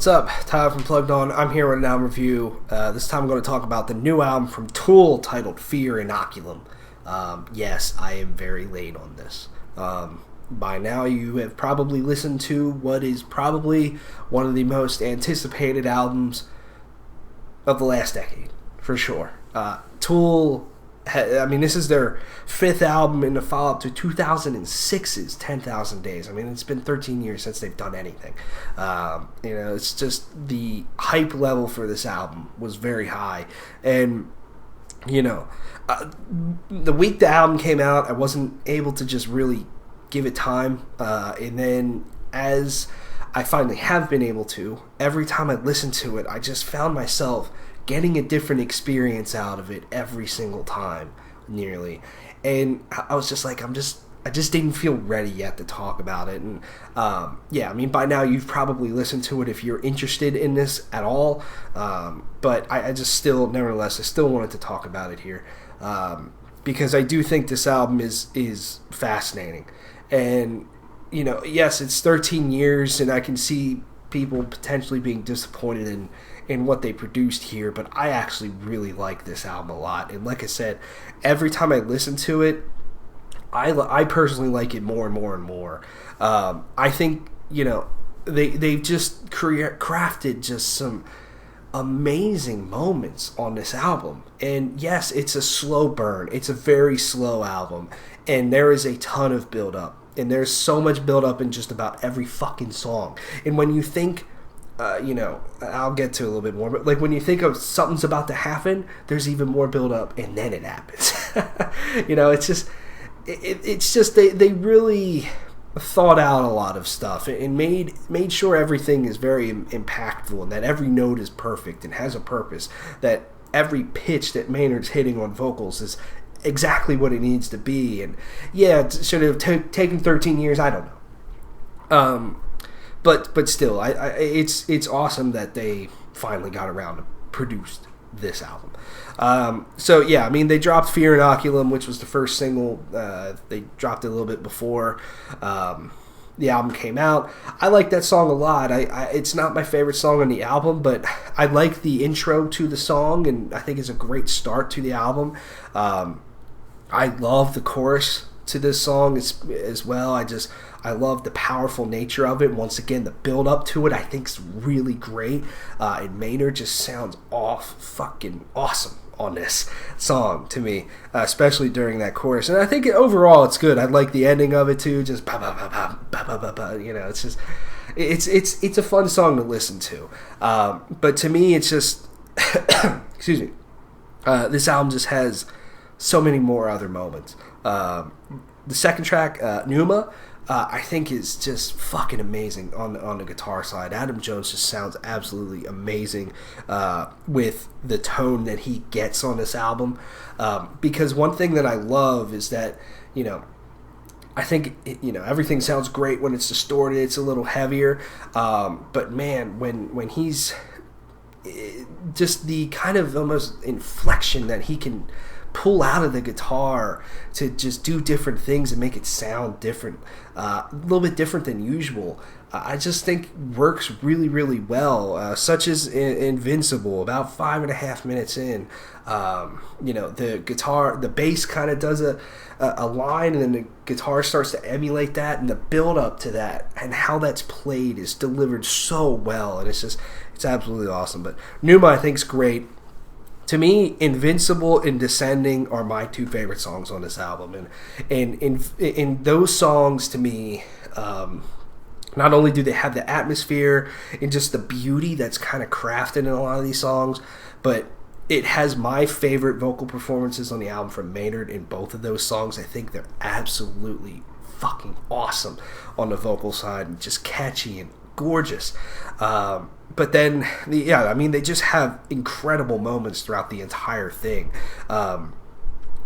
What's up? Tyler from Plugged On. I'm here with an album review. This time I'm going to talk about the new album from Tool titled Fear Inoculum. Yes, I am very late on this. By now you have probably listened to what is probably one of the most anticipated albums of the last decade, for sure. Tool, this is their fifth album in the follow-up to 2006's 10,000 Days. It's been 13 years since they've done anything. It's just the hype level for this album was very high. And, the week the album came out, I wasn't able to just really give it time. And then as I finally have been able to, every time I listened to it, I just found myself getting a different experience out of it every single time, nearly. And I was just like, I just didn't feel ready yet to talk about it. And by now you've probably listened to it if you're interested in this at all. But I still wanted to talk about it here. Because I do think this album is fascinating. And, yes, it's 13 years and I can see people potentially being disappointed in what they produced here, but I actually really like this album a lot. And like I said, every time I listen to it, I personally like it more and more and more. I think, they've just crafted just some amazing moments on this album. And yes, it's a slow burn. It's a very slow album. And there is a ton of build-up. And there's so much build-up in just about every fucking song. And when you think, I'll get to a little bit more, but like when you think of something's about to happen, there's even more build-up, and then it happens. It's just they really thought out a lot of stuff and made sure everything is very impactful and that every note is perfect and has a purpose, that every pitch that Maynard's hitting on vocals is exactly what it needs to be. And yeah, should it have taken 13 years? I don't know. But still, it's awesome that they finally got around to produced this album. They dropped Fear Inoculum, which was the first single. They dropped it a little bit before the album came out. I like that song a lot. It's not my favorite song on the album, but I like the intro to the song, and I think it's a great start to the album. I love the chorus to this song as well. I love the powerful nature of it. Once again, the build up to it I think is really great. And Maynard just sounds fucking awesome on this song to me, especially during that chorus. And I think overall it's good. I like the ending of it too. Just ba ba ba ba ba ba ba ba. It's just it's a fun song to listen to. But to me, it's just excuse me. This album just has so many more other moments. The second track, Pneuma, I think is just fucking amazing on the guitar side. Adam Jones just sounds absolutely amazing with the tone that he gets on this album. Because one thing that I love is that, I think everything sounds great when it's distorted. It's a little heavier, but man, when he's just the kind of almost inflection that he can pull out of the guitar to just do different things and make it sound different, a little bit different than usual. I just think works really, really well, such as Invincible, about 5.5 minutes in. The guitar, the bass kind of does a line, and then the guitar starts to emulate that, and the build up to that and how that's played is delivered so well, and it's absolutely awesome. But Pneuma I think is great. To me, Invincible and Descending are my two favorite songs on this album, and in those songs, to me, not only do they have the atmosphere and just the beauty that's kind of crafted in a lot of these songs, but it has my favorite vocal performances on the album from Maynard in both of those songs. I think they're absolutely fucking awesome on the vocal side, and just catchy and gorgeous. But then, they just have incredible moments throughout the entire thing.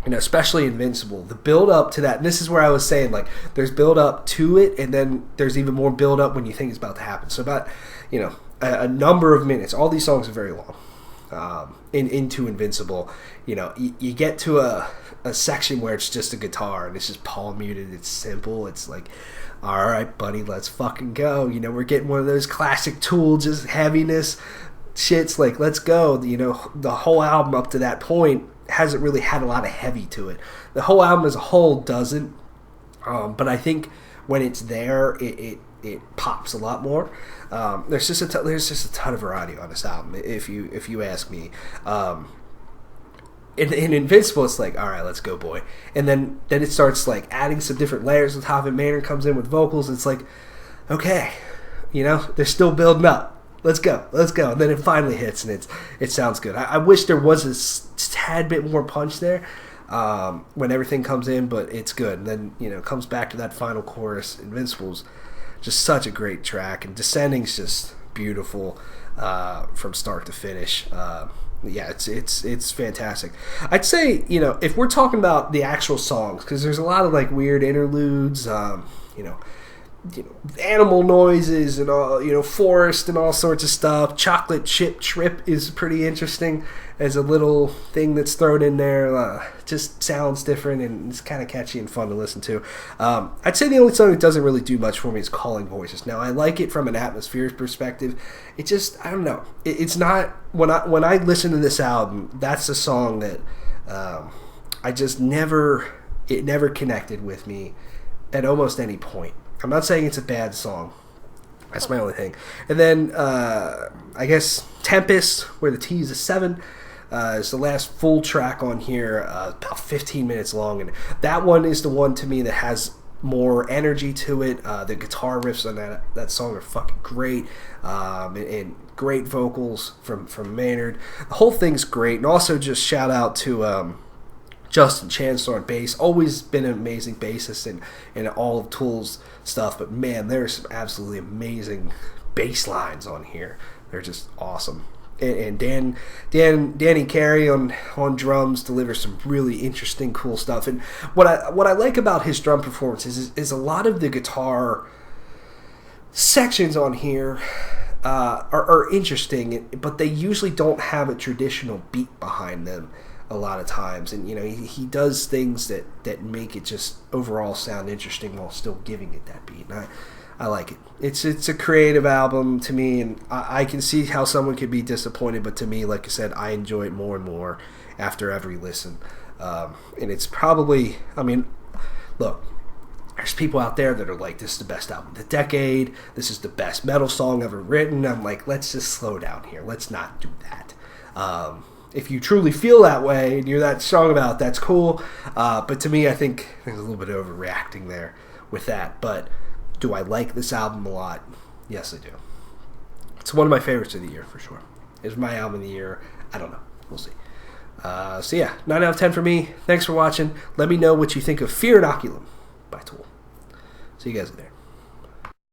Especially Invincible. The build up to that, and this is where I was saying, like, there's build up to it, and then there's even more build up when you think it's about to happen. So about, a number of minutes. All these songs are very long. into Invincible, you get to a section where it's just a guitar and it's just palm muted. It's simple. It's like, all right, buddy, let's fucking go. We're getting one of those classic Tool, just heaviness shits. Like, let's go. The whole album up to that point hasn't really had a lot of heavy to it. The whole album as a whole doesn't, but I think when it's there, it pops a lot more. There's just a ton of variety on this album, if you ask me. In Invincible, it's like, all right, let's go, boy. And then it starts like adding some different layers on top of it. Maynard comes in with vocals. It's like, okay, they're still building up. Let's go. And then it finally hits, and it sounds good. I wish there was a tad bit more punch there when everything comes in, but it's good. And then, it comes back to that final chorus. Invincible's just such a great track, and Descending's just beautiful from start to finish. Yeah, it's fantastic. I'd say, if we're talking about the actual songs, because there's a lot of like weird interludes, animal noises and all, forest and all sorts of stuff. Chocolate chip trip is pretty interesting as a little thing that's thrown in there. Just sounds different and it's kind of catchy and fun to listen to. I'd say the only song that doesn't really do much for me is Calling Voices. Now, I like it from an atmospheric perspective. It just, I don't know. It's not, when I listen to this album, that's a song that I just never connected with me at almost any point. I'm not saying it's a bad song. That's my only thing. And then, I guess, Tempest, where the T is a 7, is the last full track on here, about 15 minutes long. And that one is the one, to me, that has more energy to it. The guitar riffs on that song are fucking great. And great vocals from Maynard. The whole thing's great. And also just shout out to Justin Chancellor on bass. Always been an amazing bassist in all of Tool's stuff, but man, there's some absolutely amazing bass lines on here. They're just awesome. And Danny Carey on drums delivers some really interesting, cool stuff. And what I like about his drum performances is a lot of the guitar sections on here are interesting, but they usually don't have a traditional beat behind them a lot of times. And he does things that make it just overall sound interesting while still giving it that beat. And I like it. It's a creative album to me, and I can see how someone could be disappointed, but to me, like I said, I enjoy it more and more after every listen. And it's probably, look, there's people out there that are like, this is the best album of the decade, this is the best metal song ever written. I'm like, let's just slow down here. Let's not do that. If you truly feel that way and you're that strong about it, that's cool. But to me, I think there's a little bit of overreacting there with that. But do I like this album a lot? Yes, I do. It's one of my favorites of the year, for sure. It's my album of the year. I don't know. We'll see. So yeah, 9 out of 10 for me. Thanks for watching. Let me know what you think of Fear Inoculum by Tool. See you guys there.